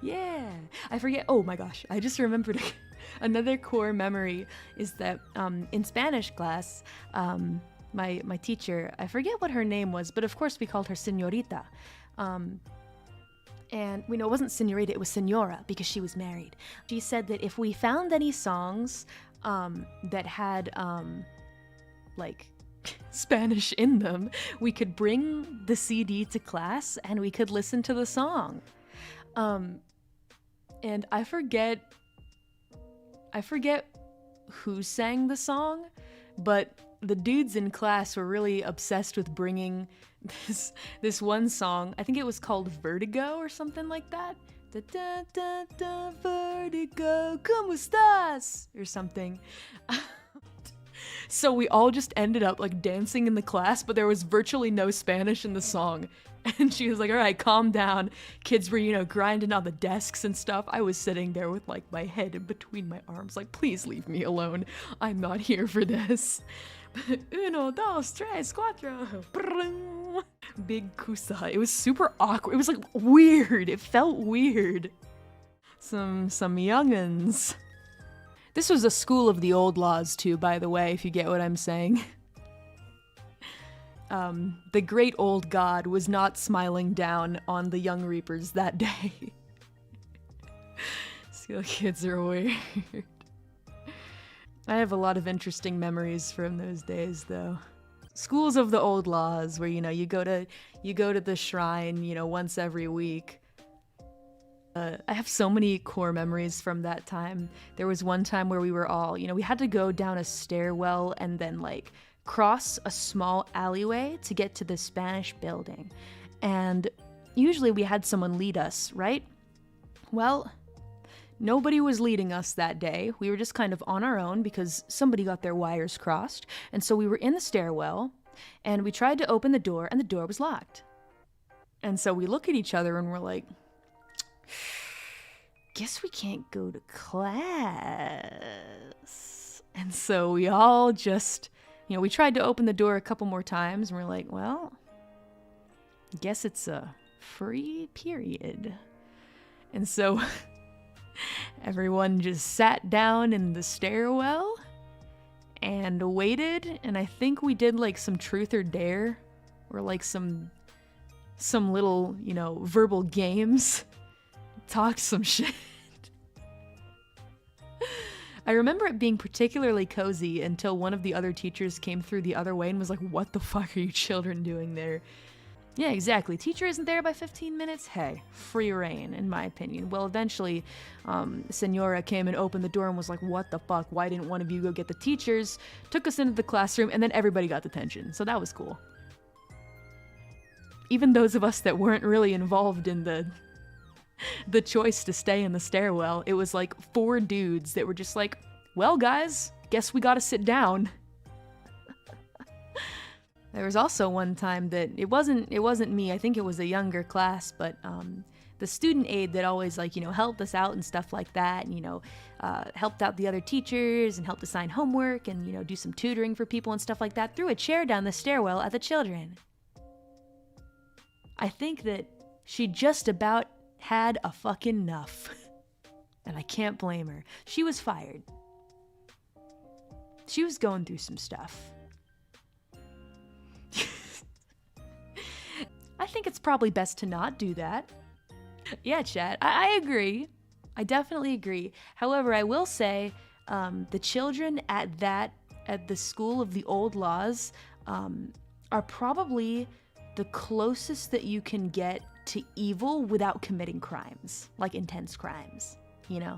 Yeah. I forget. Oh my gosh. I just remembered another core memory is that in Spanish class, my teacher, I forget what her name was, but of course we called her Señorita. And we know it wasn't Señorita, it was Señora because she was married. She said that if we found any songs that had like Spanish in them, we could bring the CD to class and we could listen to the song. And I forget who sang the song, but the dudes in class were really obsessed with bringing this one song. I think it was called Vertigo or something like that. Da da da da Vertigo, ¿cómo estás? Or something. So we all just ended up like dancing in the class, but there was virtually no Spanish in the song. And she was like, all right, calm down. Kids were, grinding on the desks and stuff. I was sitting there with like my head in between my arms, like, please leave me alone. I'm not here for this. Uno, dos, tres, cuatro. Big kusa. It was super awkward. It was like weird. It felt weird. Some youngins. This was a school of the old laws too, by the way, if you get what I'm saying. The great old god was not smiling down on the young reapers that day. School kids are weird. I have a lot of interesting memories from those days, though. Schools of the old laws, where you go to the shrine, once every week. I have so many core memories from that time. There was one time where we were all, we had to go down a stairwell and then like cross a small alleyway to get to the Spanish building. And usually we had someone lead us, right? Well, nobody was leading us that day. We were just kind of on our own because somebody got their wires crossed. And so we were in the stairwell and we tried to open the door and the door was locked. And so we look at each other and we're like, guess we can't go to class. And so we all just, we tried to open the door a couple more times and we're like, well, guess it's a free period. And so everyone just sat down in the stairwell and waited, and I think we did like some truth or dare or like some little, verbal games. Talked some shit. I remember it being particularly cozy until one of the other teachers came through the other way and was like, what the fuck are you children doing there? Yeah, exactly. Teacher isn't there by 15 minutes? Hey, free reign, in my opinion. Well, eventually, Senora came and opened the door and was like, what the fuck? Why didn't one of you go get the teachers? Took us into the classroom, and then everybody got detention. So that was cool. Even those of us that weren't really involved in the choice to stay in the stairwell, it was like 4 dudes that were just like, well guys, guess we gotta sit down. There was also one time that it wasn't me, I think it was a younger class, but the student aide that always helped us out and stuff like that, and helped out the other teachers and helped assign homework and do some tutoring for people and stuff like that, threw a chair down the stairwell at the children. I think that she just about had a fucking enough. And I can't blame her. She was fired. She was going through some stuff. I think it's probably best to not do that. Yeah, chat. I agree. I definitely agree. However, I will say the children at the school of the old laws are probably the closest that you can get to evil without committing crimes, like intense crimes, Yeah.